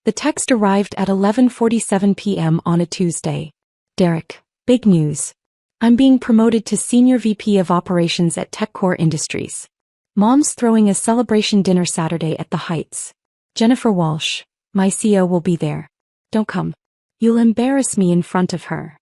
The text arrived at 11:47 p.m. on a Tuesday. Derek, big news. I'm being promoted to Senior VP of Operations at TechCore Industries. Mom's throwing a celebration dinner Saturday at the Heights. Jennifer Walsh, my CEO, will be there. Don't come. You'll embarrass me in front of her.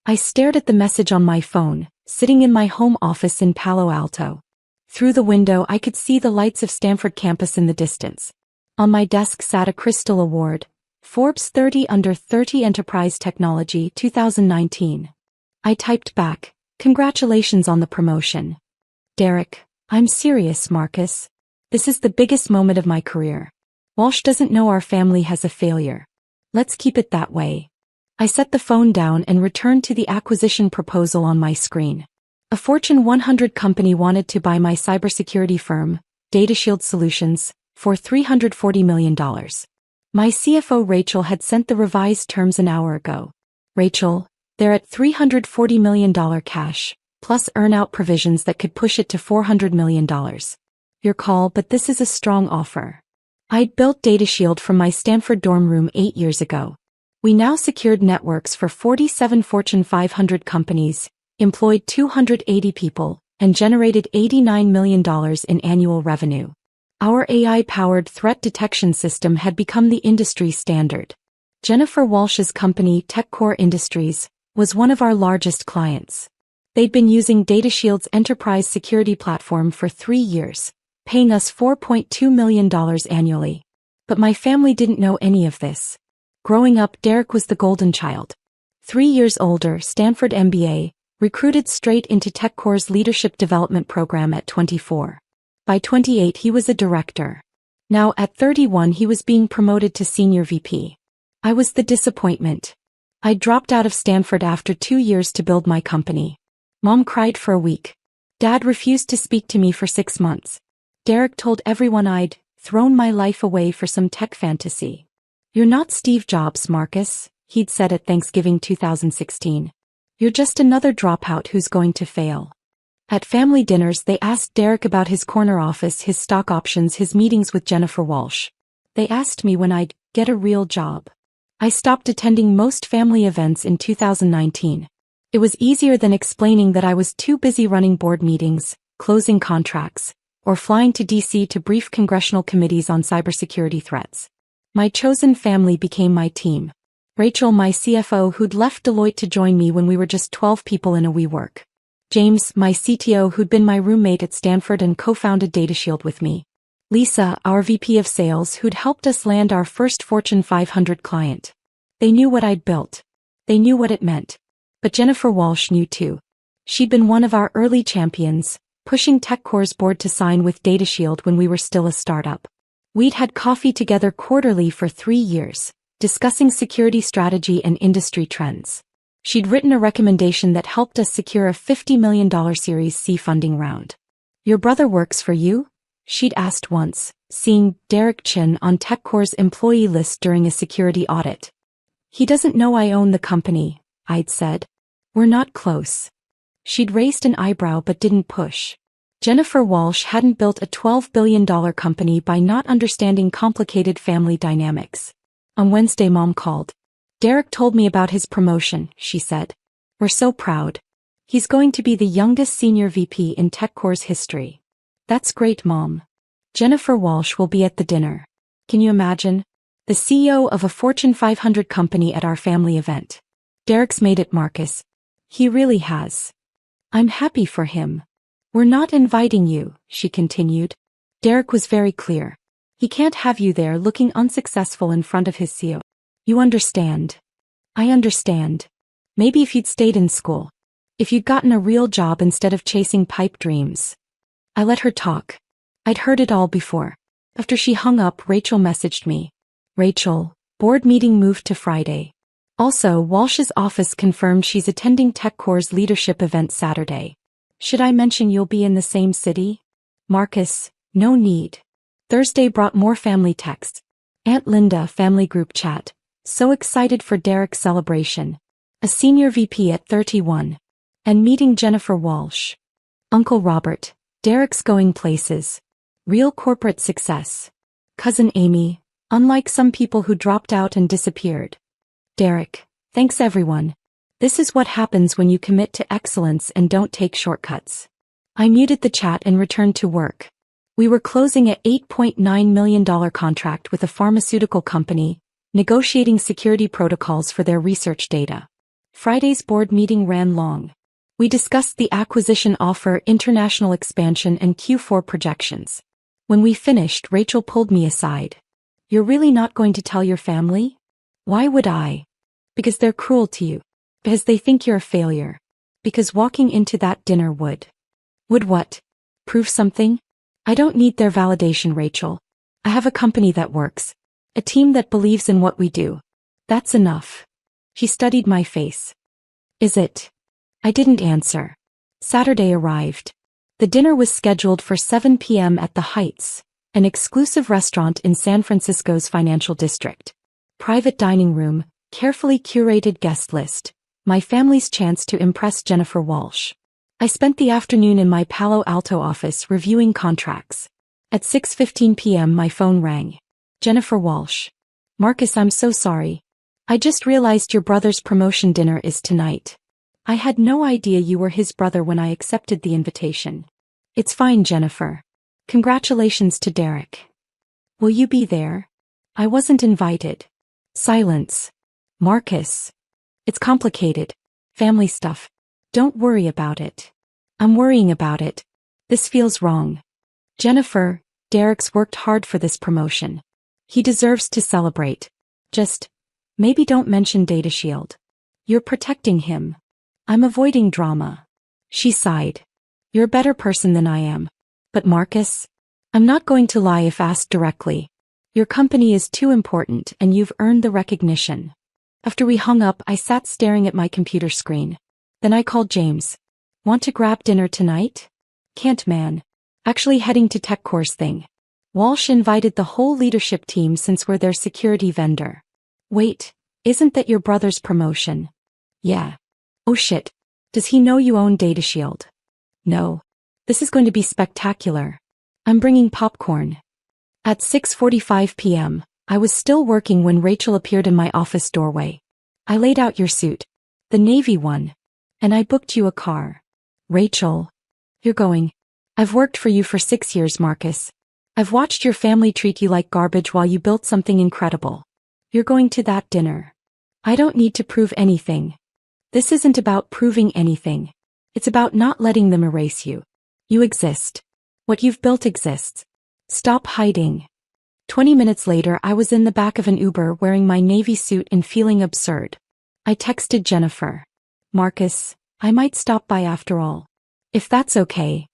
I stared at the message on my phone, sitting in my home office in Palo Alto. Through the window I could see the lights of Stanford campus in the distance. On my desk sat a Crystal Award, Forbes 30 Under 30 Enterprise Technology 2019. I typed back, congratulations on the promotion. Derek, I'm serious, Marcus. This is the biggest moment of my career. Walsh doesn't know our family has a failure. Let's keep it that way. I set the phone down and returned to the acquisition proposal on my screen. A Fortune 100 company wanted to buy my cybersecurity firm, DataShield Solutions, for $340 million. My CFO Rachel had sent the revised terms an hour ago. Rachel, they're at $340 million cash, plus earn-out provisions that could push it to $400 million. Your call, but this is a strong offer. I'd built DataShield from my Stanford dorm room 8 years ago. We now secured networks for 47 Fortune 500 companies, employed 280 people, and generated $89 million in annual revenue. Our AI-powered threat detection system had become the industry standard. Jennifer Walsh's company, TechCore Industries, was one of our largest clients. They'd been using DataShield's enterprise security platform for 3 years, paying us $4.2 million annually. But my family didn't know any of this. Growing up, Derek was the golden child. 3 years older, Stanford MBA, recruited straight into TechCore's leadership development program at 24. By 28 he was a director. Now at 31 he was being promoted to Senior VP. I was the disappointment. I dropped out of Stanford after 2 years to build my company. Mom cried for a week. Dad refused to speak to me for 6 months. Derek told everyone I'd thrown my life away for some tech fantasy. You're not Steve Jobs, Marcus, he'd said at Thanksgiving 2016. You're just another dropout who's going to fail. At family dinners they asked Derek about his corner office, his stock options, his meetings with Jennifer Walsh. They asked me when I'd get a real job. I stopped attending most family events in 2019. It was easier than explaining that I was too busy running board meetings, closing contracts, or flying to DC to brief congressional committees on cybersecurity threats. My chosen family became my team. Rachel, my CFO, who'd left Deloitte to join me when we were just 12 people in a WeWork. James, my CTO, who'd been my roommate at Stanford and co-founded DataShield with me. Lisa, our VP of Sales, who'd helped us land our first Fortune 500 client. They knew what I'd built. They knew what it meant. But Jennifer Walsh knew too. She'd been one of our early champions, pushing TechCore's board to sign with DataShield when we were still a startup. We'd had coffee together quarterly for 3 years, discussing security strategy and industry trends. She'd written a recommendation that helped us secure a $50 million Series C funding round. Your brother works for you? She'd asked once, seeing Derek Chin on TechCore's employee list during a security audit. He doesn't know I own the company, I'd said. We're not close. She'd raised an eyebrow but didn't push. Jennifer Walsh hadn't built a $12 billion company by not understanding complicated family dynamics. On Wednesday Mom called. Derek told me about his promotion, she said. We're so proud. He's going to be the youngest Senior VP in TechCore's history. That's great, Mom. Jennifer Walsh will be at the dinner. Can you imagine? The CEO of a Fortune 500 company at our family event. Derek's made it, Marcus. He really has. I'm happy for him. We're not inviting you, she continued. Derek was very clear. He can't have you there looking unsuccessful in front of his CEO. You understand. I understand. Maybe if you'd stayed in school. If you'd gotten a real job instead of chasing pipe dreams. I let her talk. I'd heard it all before. After she hung up, Rachel messaged me. Rachel, board meeting moved to Friday. Also, Walsh's office confirmed she's attending TechCore's leadership event Saturday. Should I mention you'll be in the same city? Marcus, no need. Thursday brought more family texts. Aunt Linda, family group chat. So excited for Derek's celebration. A Senior VP at 31. And meeting Jennifer Walsh. Uncle Robert, Derek's going places. Real corporate success. Cousin Amy, Unlike some people who dropped out and disappeared. Derek, thanks everyone. This is what happens when you commit to excellence and don't take shortcuts. I muted the chat and returned to work. We were closing a $8.9 million contract with a pharmaceutical company, negotiating security protocols for their research data. Friday's board meeting ran long. We discussed the acquisition offer, international expansion, and Q4 projections. When we finished, Rachel pulled me aside. You're really not going to tell your family? Why would I? Because they're cruel to you. Because they think you're a failure. Because walking into that dinner would. Would what? Prove something? I don't need their validation, Rachel. I have a company that works. A team that believes in what we do. That's enough. She studied my face. Is it? I didn't answer. Saturday arrived. The dinner was scheduled for 7 p.m. at the Heights, an exclusive restaurant in San Francisco's financial district. Private dining room, carefully curated guest list. My family's chance to impress Jennifer Walsh. I spent the afternoon in my Palo Alto office reviewing contracts. At 6:15 p.m. my phone rang. Jennifer Walsh. Marcus, I'm so sorry. I just realized your brother's promotion dinner is tonight. I had no idea you were his brother when I accepted the invitation. It's fine, Jennifer. Congratulations to Derek. Will you be there? I wasn't invited. Silence. Marcus. It's complicated. Family stuff. Don't worry about it. I'm worrying about it. This feels wrong. Jennifer, Derek's worked hard for this promotion. He deserves to celebrate. Just, maybe don't mention Data Shield. You're protecting him. I'm avoiding drama. She sighed. You're a better person than I am. But Marcus? I'm not going to lie if asked directly. Your company is too important and you've earned the recognition. After we hung up, I sat staring at my computer screen. Then I called James. Want to grab dinner tonight? Can't, man. Actually heading to TechCore's thing. Walsh invited the whole leadership team since we're their security vendor. Wait, isn't that your brother's promotion? Yeah. Oh shit. Does he know you own Data Shield? No. This is going to be spectacular. I'm bringing popcorn. At 6:45 p.m., I was still working when Rachel appeared in my office doorway. I laid out your suit. The navy one. And I booked you a car. Rachel. You're going. I've worked for you for 6 years, Marcus. I've watched your family treat you like garbage while you built something incredible. You're going to that dinner. I don't need to prove anything. This isn't about proving anything. It's about not letting them erase you. You exist. What you've built exists. Stop hiding. 20 minutes later, I was in the back of an Uber wearing my navy suit and feeling absurd. I texted Jennifer. Marcus, I might stop by after all. If that's okay.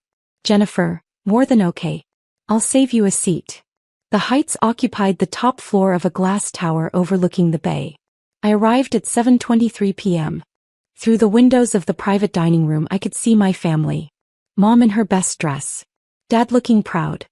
Jennifer, more than okay. I'll save you a seat. The Heights occupied the top floor of a glass tower overlooking the bay. I arrived at 7:23 p.m. Through the windows of the private dining room I could see my family. Mom in her best dress. Dad looking proud.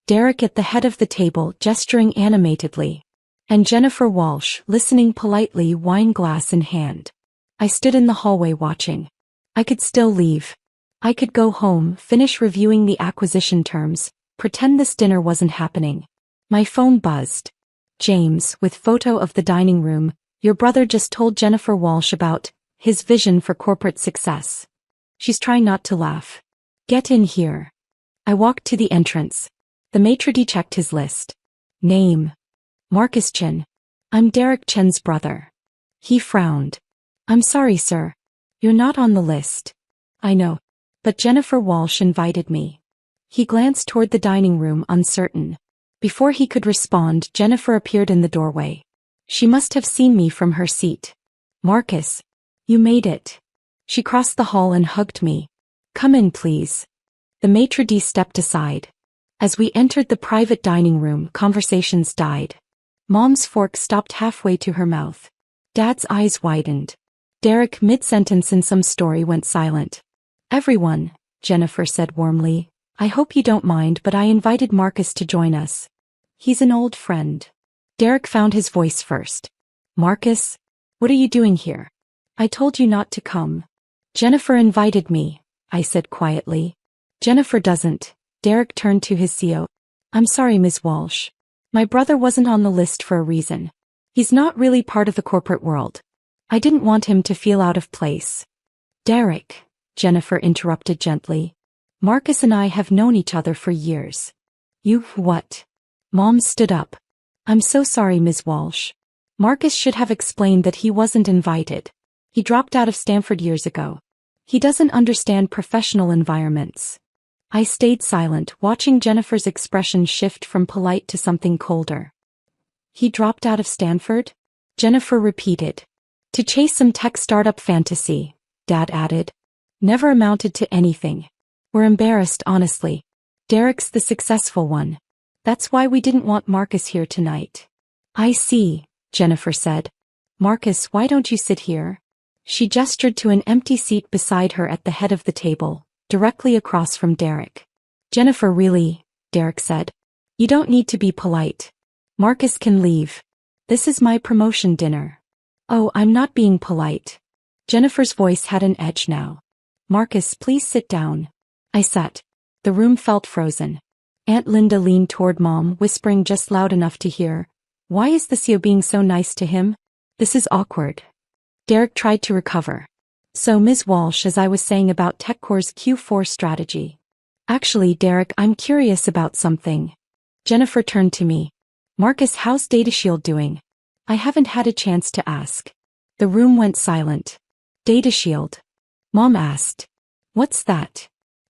Derek at the head of the table gesturing animatedly. And Jennifer Walsh listening politely, wine glass in hand. I stood in the hallway watching. I could still leave. I could go home, finish reviewing the acquisition terms, pretend this dinner wasn't happening. My phone buzzed. James, with photo of the dining room, your brother just told Jennifer Walsh about his vision for corporate success. She's trying not to laugh. Get in here. I walked to the entrance. The maitre d' checked his list. Name. Marcus Chen. I'm Derek Chen's brother. He frowned. I'm sorry, sir. You're not on the list. I know. But Jennifer Walsh invited me. He glanced toward the dining room, uncertain. Before he could respond, Jennifer appeared in the doorway. She must have seen me from her seat. Marcus. You made it. She crossed the hall and hugged me. Come in, please. The maitre d' stepped aside. As we entered the private dining room, conversations died. Mom's fork stopped halfway to her mouth. Dad's eyes widened. Derek, mid-sentence in some story, went silent. Everyone, Jennifer said warmly, I hope you don't mind, but I invited Marcus to join us. He's an old friend. Derek found his voice first. Marcus? What are you doing here? I told you not to come. Jennifer invited me, I said quietly. Jennifer doesn't. Derek turned to his CO. I'm sorry, Ms. Walsh. My brother wasn't on the list for a reason. He's not really part of the corporate world. I didn't want him to feel out of place. Derek, Jennifer interrupted gently. Marcus and I have known each other for years. You what? Mom stood up. I'm so sorry, Ms. Walsh. Marcus should have explained that he wasn't invited. He dropped out of Stanford years ago. He doesn't understand professional environments. I stayed silent, watching Jennifer's expression shift from polite to something colder. He dropped out of Stanford? Jennifer repeated. To chase some tech startup fantasy, Dad added. Never amounted to anything. We're embarrassed, honestly. Derek's the successful one. That's why we didn't want Marcus here tonight. I see, Jennifer said. Marcus, why don't you sit here? She gestured to an empty seat beside her at the head of the table, directly across from Derek. Jennifer, really, Derek said. You don't need to be polite. Marcus can leave. This is my promotion dinner. Oh, I'm not being polite. Jennifer's voice had an edge now. Marcus, please sit down. I sat. The room felt frozen. Aunt Linda leaned toward Mom, whispering just loud enough to hear. Why is the CEO being so nice to him? This is awkward. Derek tried to recover. So Ms. Walsh, as I was saying about TechCore's Q4 strategy. Actually, Derek, I'm curious about something. Jennifer turned to me. Marcus, how's DataShield doing? I haven't had a chance to ask. The room went silent. DataShield. Mom asked. What's that?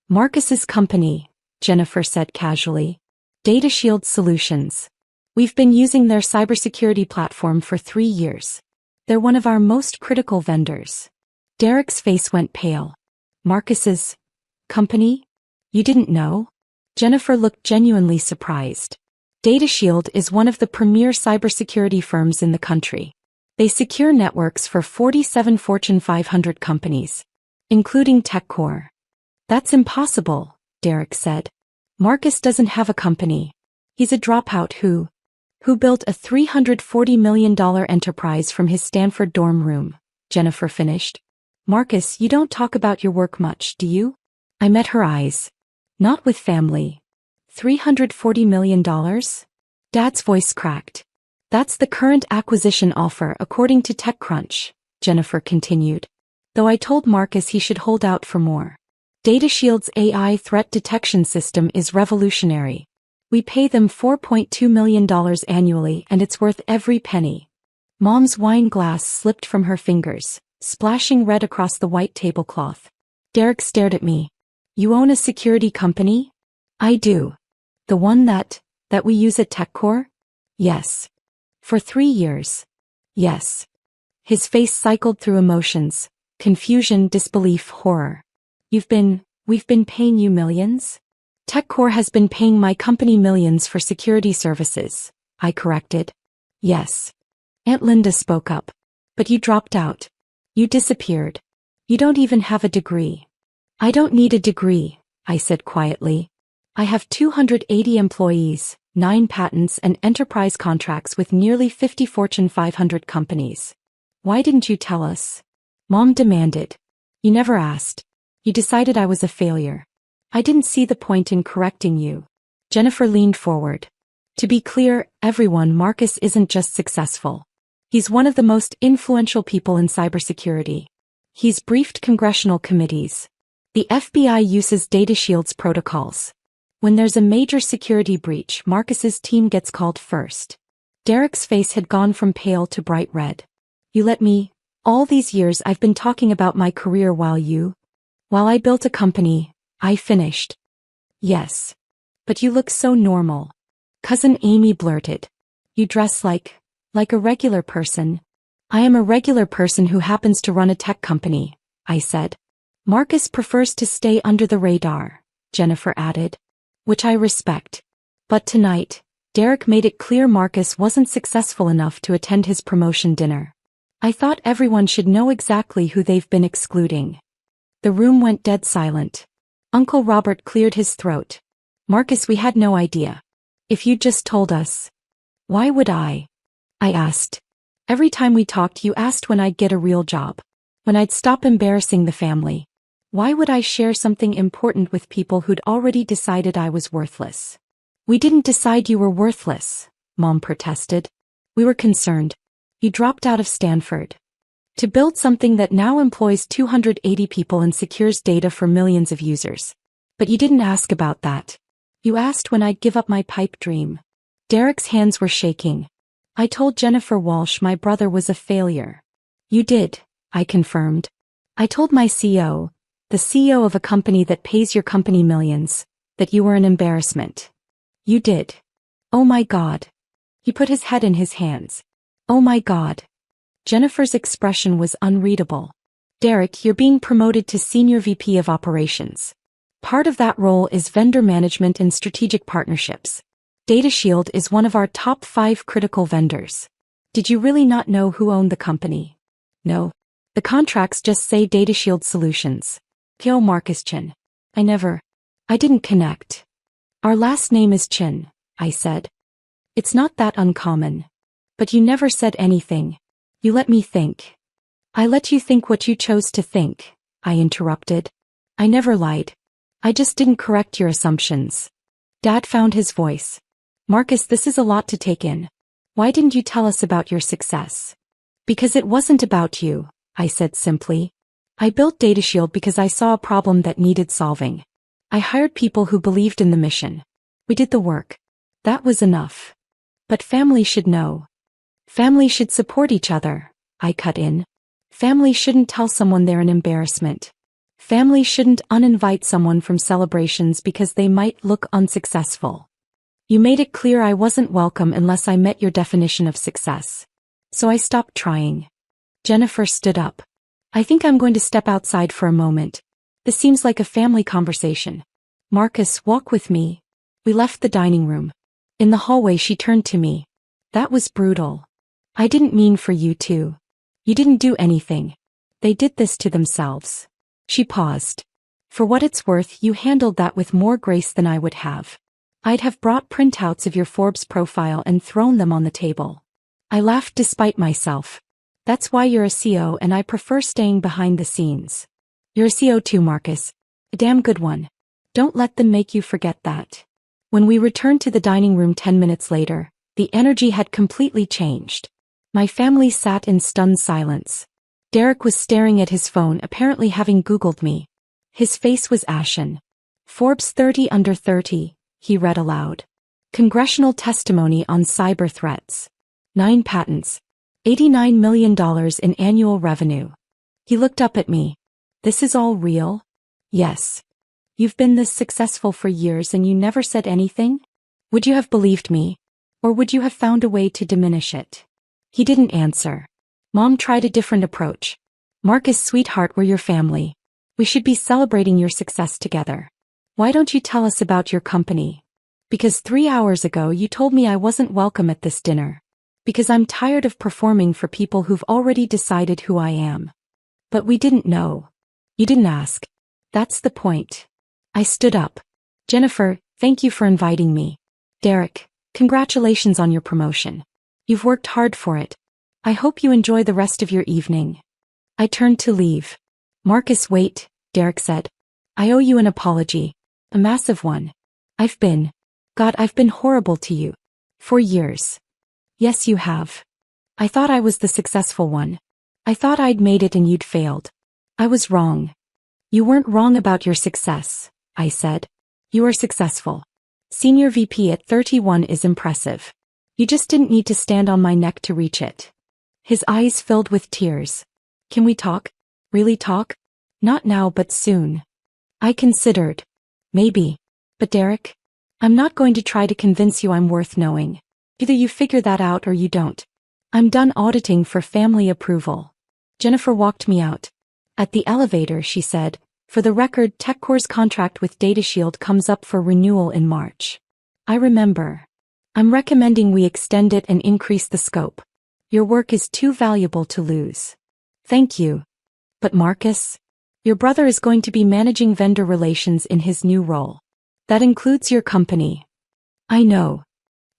Marcus's company, Jennifer said casually. DataShield Solutions. We've been using their cybersecurity platform for 3 years. They're one of our most critical vendors. Derek's face went pale. Marcus's company? You didn't know? Jennifer looked genuinely surprised. DataShield is one of the premier cybersecurity firms in the country. They secure networks for 47 Fortune 500 companies, including TechCore. That's impossible, Derek said. Marcus doesn't have a company. He's a dropout who built a $340 million enterprise from his Stanford dorm room, Jennifer finished. Marcus, you don't talk about your work much, do you? I met her eyes. Not with family. $340 million? Dad's voice cracked. That's the current acquisition offer according to TechCrunch, Jennifer continued. Though I told Marcus he should hold out for more. DataShield's AI threat detection system is revolutionary. We pay them $4.2 million annually and it's worth every penny. Mom's wine glass slipped from her fingers, splashing red across the white tablecloth. Derek stared at me. You own a security company? I do. The one that we use at TechCore? Yes. For 3 years. Yes. His face cycled through emotions, confusion, disbelief, horror. We've been paying you millions? TechCore has been paying my company millions for security services, I corrected. Yes. Aunt Linda spoke up. But you dropped out. You disappeared. You don't even have a degree. I don't need a degree, I said quietly. I have 280 employees, 9 patents and enterprise contracts with nearly 50 Fortune 500 companies. Why didn't you tell us? Mom demanded. You never asked. You decided I was a failure. I didn't see the point in correcting you. Jennifer leaned forward. To be clear, everyone, Marcus isn't just successful. He's one of the most influential people in cybersecurity. He's briefed congressional committees. The FBI uses DataShield's protocols. When there's a major security breach, Marcus's team gets called first. Derek's face had gone from pale to bright red. You let me. All these years I've been talking about my career while I built a company, I finished. Yes. But you look so normal. Cousin Amy blurted. You dress like a regular person. I am a regular person who happens to run a tech company, I said. Marcus prefers to stay under the radar, Jennifer added. Which I respect. But tonight, Derek made it clear Marcus wasn't successful enough to attend his promotion dinner. I thought everyone should know exactly who they've been excluding. The room went dead silent. Uncle Robert cleared his throat. Marcus, we had no idea. If you'd just told us. Why would I asked. Every time we talked you asked when I'd get a real job. When I'd stop embarrassing the family. Why would I share something important with people who'd already decided I was worthless? We didn't decide you were worthless, Mom protested. We were concerned. You dropped out of Stanford to build something that now employs 280 people and secures data for millions of users. But you didn't ask about that. You asked when I'd give up my pipe dream. Derek's hands were shaking. I told Jennifer Walsh my brother was a failure. You did, I confirmed. I told my CEO, the CEO of a company that pays your company millions, that you were an embarrassment. You did. Oh my God. He put his head in his hands. Oh my God. Jennifer's expression was unreadable. Derek, you're being promoted to Senior VP of Operations. Part of that role is vendor management and strategic partnerships. DataShield is one of our top 5 critical vendors. Did you really not know who owned the company? No. The contracts just say DataShield Solutions. Kyo Marcus Chin. I didn't connect. Our last name is Chin, I said. It's not that uncommon. But you never said anything. You let me think. I let you think what you chose to think, I interrupted. I never lied. I just didn't correct your assumptions. Dad found his voice. Marcus, this is a lot to take in. Why didn't you tell us about your success? Because it wasn't about you, I said simply. I built DataShield because I saw a problem that needed solving. I hired people who believed in the mission. We did the work. That was enough. But family should know. Family should support each other, I cut in. Family shouldn't tell someone they're an embarrassment. Family shouldn't uninvite someone from celebrations because they might look unsuccessful. You made it clear I wasn't welcome unless I met your definition of success. So I stopped trying. Jennifer stood up. I think I'm going to step outside for a moment. This seems like a family conversation. Marcus, walk with me. We left the dining room. In the hallway she turned to me. That was brutal. I didn't mean for you to. You didn't do anything. They did this to themselves. She paused. For what it's worth, you handled that with more grace than I would have. I'd have brought printouts of your Forbes profile and thrown them on the table. I laughed despite myself. That's why you're a CEO and I prefer staying behind the scenes. You're a CEO too, Marcus. A damn good one. Don't let them make you forget that. When we returned to the dining room 10 minutes later, the energy had completely changed. My family sat in stunned silence. Derek was staring at his phone, apparently having Googled me. His face was ashen. Forbes 30 under 30, he read aloud. Congressional testimony on cyber threats. 9 patents. $89 million in annual revenue. He looked up at me. This is all real? Yes. You've been this successful for years and you never said anything? Would you have believed me? Or would you have found a way to diminish it? He didn't answer. Mom tried a different approach. Marcus, sweetheart, we're your family. We should be celebrating your success together. Why don't you tell us about your company? Because 3 hours ago you told me I wasn't welcome at this dinner. Because I'm tired of performing for people who've already decided who I am. But we didn't know. You didn't ask. That's the point. I stood up. Jennifer, thank you for inviting me. Derek, congratulations on your promotion. You've worked hard for it. I hope you enjoy the rest of your evening. I turned to leave. Marcus, wait, Derek said. I owe you an apology. A massive one. I've been horrible to you. For years. Yes, you have. I thought I was the successful one. I thought I'd made it and you'd failed. I was wrong. You weren't wrong about your success, I said. You are successful. Senior VP at 31 is impressive. You just didn't need to stand on my neck to reach it. His eyes filled with tears. Can we talk? Really talk? Not now, but soon. I considered. Maybe. But Derek, I'm not going to try to convince you I'm worth knowing. Either you figure that out or you don't. I'm done auditing for family approval. Jennifer walked me out. At the elevator, she said, for the record, TechCore's contract with DataShield comes up for renewal in March. I remember. I'm recommending we extend it and increase the scope. Your work is too valuable to lose. Thank you. But Marcus, your brother is going to be managing vendor relations in his new role. That includes your company. I know.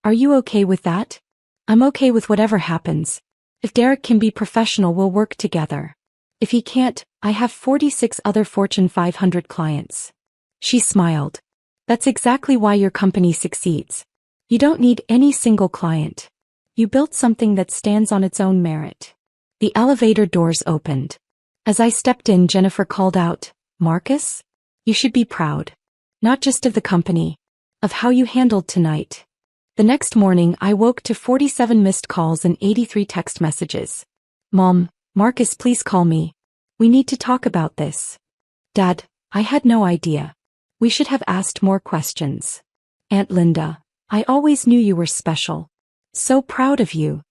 Are you okay with that? I'm okay with whatever happens. If Derek can be professional, we'll work together. If he can't, I have 46 other Fortune 500 clients. She smiled. That's exactly why your company succeeds. You don't need any single client. You built something that stands on its own merit. The elevator doors opened. As I stepped in, Jennifer called out, "Marcus? You should be proud. Not just of the company, of how you handled tonight." The next morning, I woke to 47 missed calls and 83 text messages. "Mom, Marcus, please call me. We need to talk about this." "Dad, I had no idea. We should have asked more questions." "Aunt Linda, I always knew you were special. So proud of you."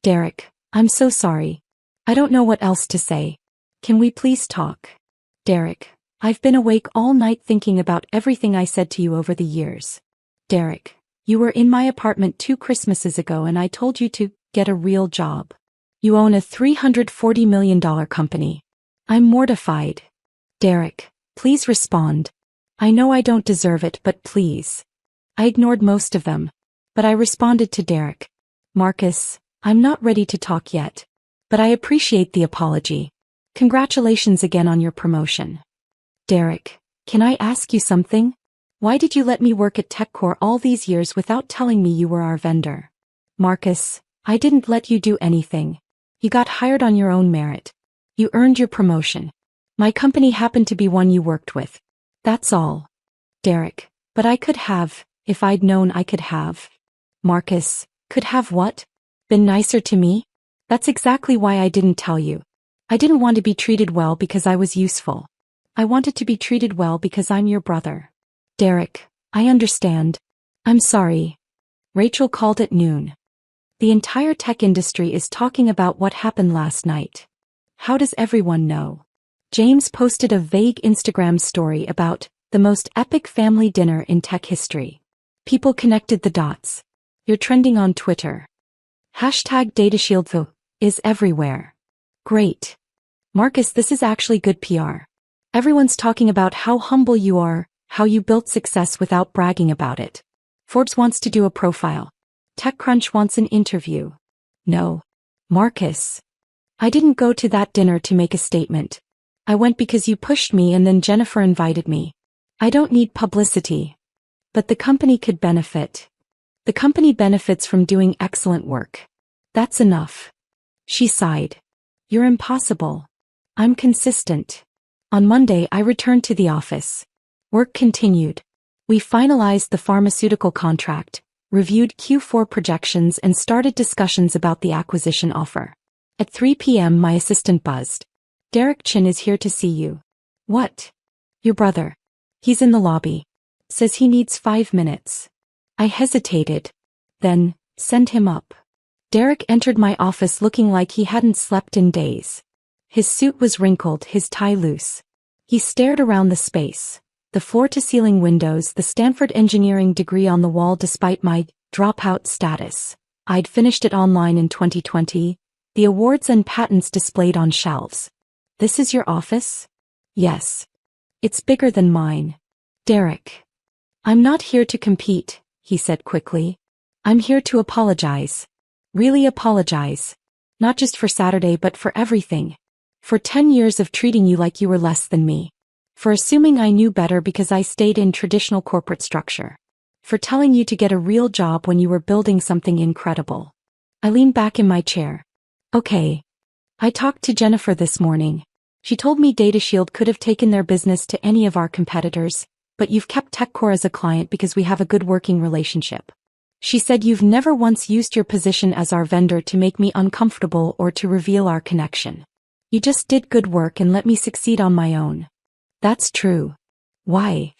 "Derek, I'm so sorry. I don't know what else to say. Can we please talk?" "Derek, I've been awake all night thinking about everything I said to you over the years. Derek, you were in my apartment 2 Christmases ago and I told you to get a real job. You own a $340 million company. I'm mortified. Derek, please respond. I know I don't deserve it, but please." I ignored most of them, but I responded to Derek. "Marcus, I'm not ready to talk yet, but I appreciate the apology. Congratulations again on your promotion." "Derek, can I ask you something? Why did you let me work at TechCore all these years without telling me you were our vendor?" "Marcus, I didn't let you do anything. You got hired on your own merit. You earned your promotion. My company happened to be one you worked with. That's all." "Derek, but I could have, if I'd known I could have." "Marcus, could have what? Been nicer to me? That's exactly why I didn't tell you. I didn't want to be treated well because I was useful. I wanted to be treated well because I'm your brother." "Derek, I understand. I'm sorry." Rachel called at noon. "The entire tech industry is talking about what happened last night. How does everyone know?" James posted a vague Instagram story about the most epic family dinner in tech history. People connected the dots. "You're trending on Twitter. Hashtag DataShieldTho is everywhere." "Great. Marcus, this is actually good PR. Everyone's talking about how humble you are, how you built success without bragging about it. Forbes wants to do a profile. TechCrunch wants an interview." "No. Marcus. I didn't go to that dinner to make a statement. I went because you pushed me and then Jennifer invited me. I don't need publicity. But the company could benefit. The company benefits from doing excellent work. That's enough." She sighed. "You're impossible. I'm consistent." On Monday, I returned to the office. Work continued. We finalized the pharmaceutical contract, reviewed Q4 projections and started discussions about the acquisition offer. At 3 p.m. my assistant buzzed. "Derek Chin is here to see you." "What?" "Your brother. He's in the lobby. Says he needs 5 minutes." I hesitated. Then, "Send him up." Derek entered my office looking like he hadn't slept in days. His suit was wrinkled, his tie loose. He stared around the space. The floor-to-ceiling windows, the Stanford engineering degree on the wall despite my dropout status. I'd finished it online in 2020. The awards and patents displayed on shelves. "This is your office?" "Yes. It's bigger than mine." "Derek. I'm not here to compete," he said quickly. "I'm here to apologize. Really apologize. Not just for Saturday but for everything. For 10 years of treating you like you were less than me. For assuming I knew better because I stayed in traditional corporate structure. For telling you to get a real job when you were building something incredible." I leaned back in my chair. "Okay. I talked to Jennifer this morning. She told me DataShield could have taken their business to any of our competitors, but you've kept TechCore as a client because we have a good working relationship. She said you've never once used your position as our vendor to make me uncomfortable or to reveal our connection. You just did good work and let me succeed on my own." "That's true." "Why?"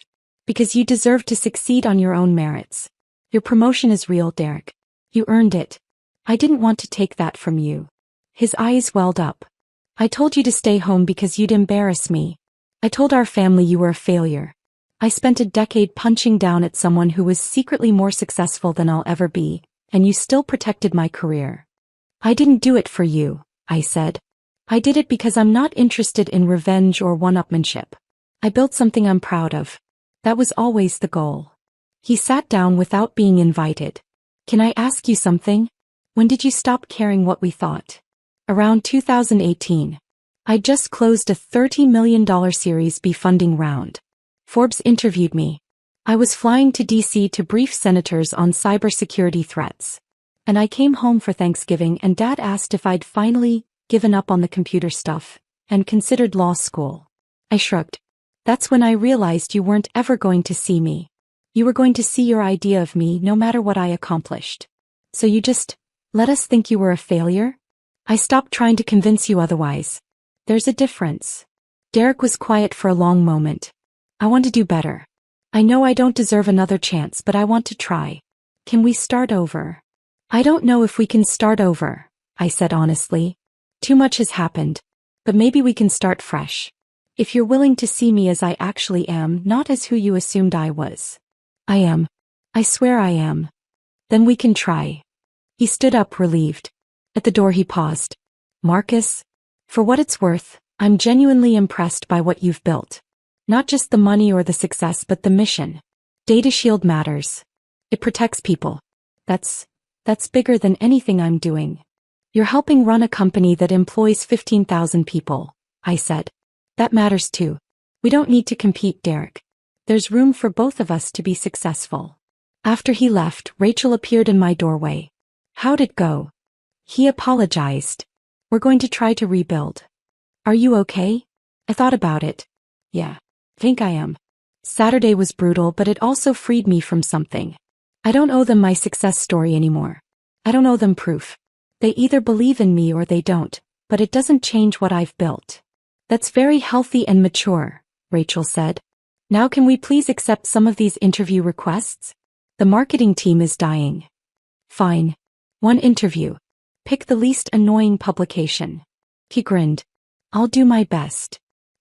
"Because you deserve to succeed on your own merits. Your promotion is real, Derek. You earned it. I didn't want to take that from you." His eyes welled up. "I told you to stay home because you'd embarrass me. I told our family you were a failure. I spent a decade punching down at someone who was secretly more successful than I'll ever be, and you still protected my career." "I didn't do it for you," I said. "I did it because I'm not interested in revenge or one-upmanship. I built something I'm proud of. That was always the goal." He sat down without being invited. "Can I ask you something? When did you stop caring what we thought?" "Around 2018. I just closed a $30 million Series B funding round. Forbes interviewed me. I was flying to DC to brief senators on cybersecurity threats. And I came home for Thanksgiving and Dad asked if I'd finally given up on the computer stuff and considered law school. I shrugged. That's when I realized you weren't ever going to see me. You were going to see your idea of me no matter what I accomplished. So you just let us think you were a failure? I stopped trying to convince you otherwise. There's a difference. Derek was quiet for a long moment. I want to do better. I know I don't deserve another chance, but I want to try. Can we start over? I don't know if we can start over, I said honestly. Too much has happened. But maybe we can start fresh. If you're willing to see me as I actually am, not as who you assumed I was. I am. I swear I am. Then we can try. He stood up relieved. At the door he paused. Marcus, for what it's worth, I'm genuinely impressed by what you've built. Not just the money or the success, but the mission. Data Shield matters. It protects people. That's bigger than anything I'm doing. You're helping run a company that employs 15,000 people, I said. That matters too. We don't need to compete, Derek. There's room for both of us to be successful. After he left, Rachel appeared in my doorway. How'd it go? He apologized. We're going to try to rebuild. Are you okay? I thought about it. Yeah, think I am. Saturday was brutal, but it also freed me from something. I don't owe them my success story anymore. I don't owe them proof. They either believe in me or they don't, but it doesn't change what I've built. That's very healthy and mature, Rachel said. Now can we please accept some of these interview requests? The marketing team is dying. Fine. One interview. Pick the least annoying publication. He grinned. I'll do my best.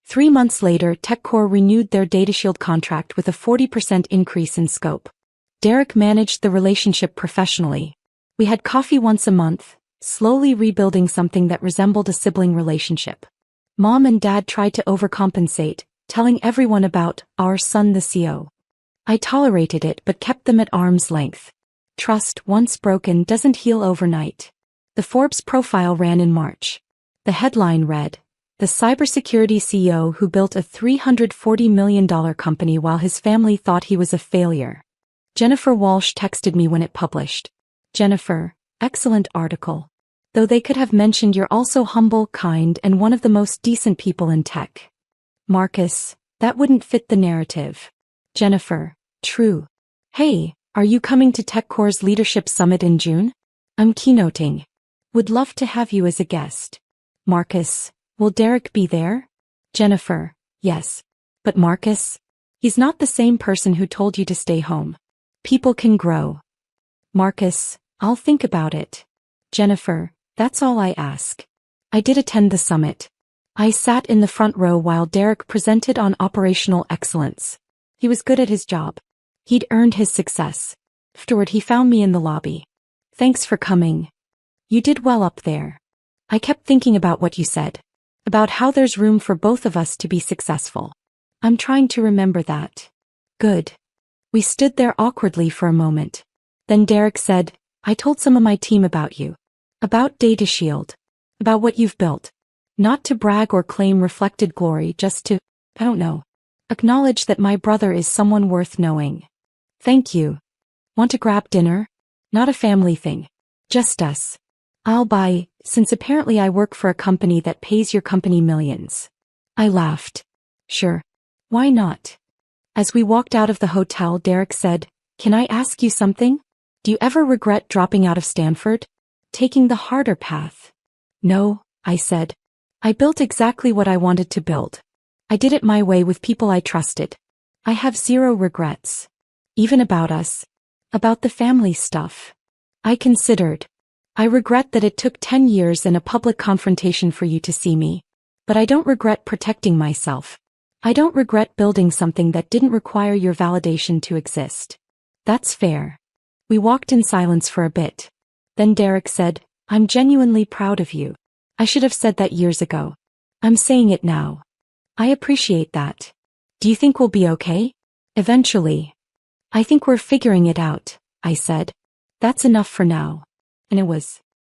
3 months later, TechCore renewed their DataShield contract with a 40% increase in scope. Derek managed the relationship professionally. We had coffee once a month, slowly rebuilding something that resembled a sibling relationship. Mom and Dad tried to overcompensate, telling everyone about our son the CEO. I tolerated it but kept them at arm's length. Trust, once broken, doesn't heal overnight. The Forbes profile ran in March. The headline read, "The cybersecurity CEO who built a $340 million company while his family thought he was a failure." Jennifer Walsh texted me when it published. Jennifer, excellent article. Though they could have mentioned you're also humble, kind, and one of the most decent people in tech. Marcus, that wouldn't fit the narrative. Jennifer, true. Hey, are you coming to TechCore's Leadership Summit in June? I'm keynoting. Would love to have you as a guest. Marcus, will Derek be there? Jennifer, yes. But Marcus? He's not the same person who told you to stay home. People can grow. Marcus, I'll think about it. Jennifer, that's all I ask. I did attend the summit. I sat in the front row while Derek presented on operational excellence. He was good at his job. He'd earned his success. Afterward, he found me in the lobby. Thanks for coming. You did well up there. I kept thinking about what you said. About how there's room for both of us to be successful. I'm trying to remember that. Good. We stood there awkwardly for a moment. Then Derek said, I told some of my team about you. About DataShield. About what you've built. Not to brag or claim reflected glory, just to, I don't know, acknowledge that my brother is someone worth knowing. Thank you. Want to grab dinner? Not a family thing. Just us. I'll buy, since apparently I work for a company that pays your company millions. I laughed. Sure. Why not? As we walked out of the hotel, Derek said, Can I ask you something? Do you ever regret dropping out of Stanford? Taking the harder path? No, I said. I built exactly what I wanted to build. I did it my way with people I trusted. I have zero regrets. Even about us. About the family stuff. I considered. I regret that it took 10 years and a public confrontation for you to see me. But I don't regret protecting myself. I don't regret building something that didn't require your validation to exist. That's fair. We walked in silence for a bit. Then Derek said, I'm genuinely proud of you. I should have said that years ago. I'm saying it now. I appreciate that. Do you think we'll be okay? Eventually. I think we're figuring it out, I said. That's enough for now. And it was.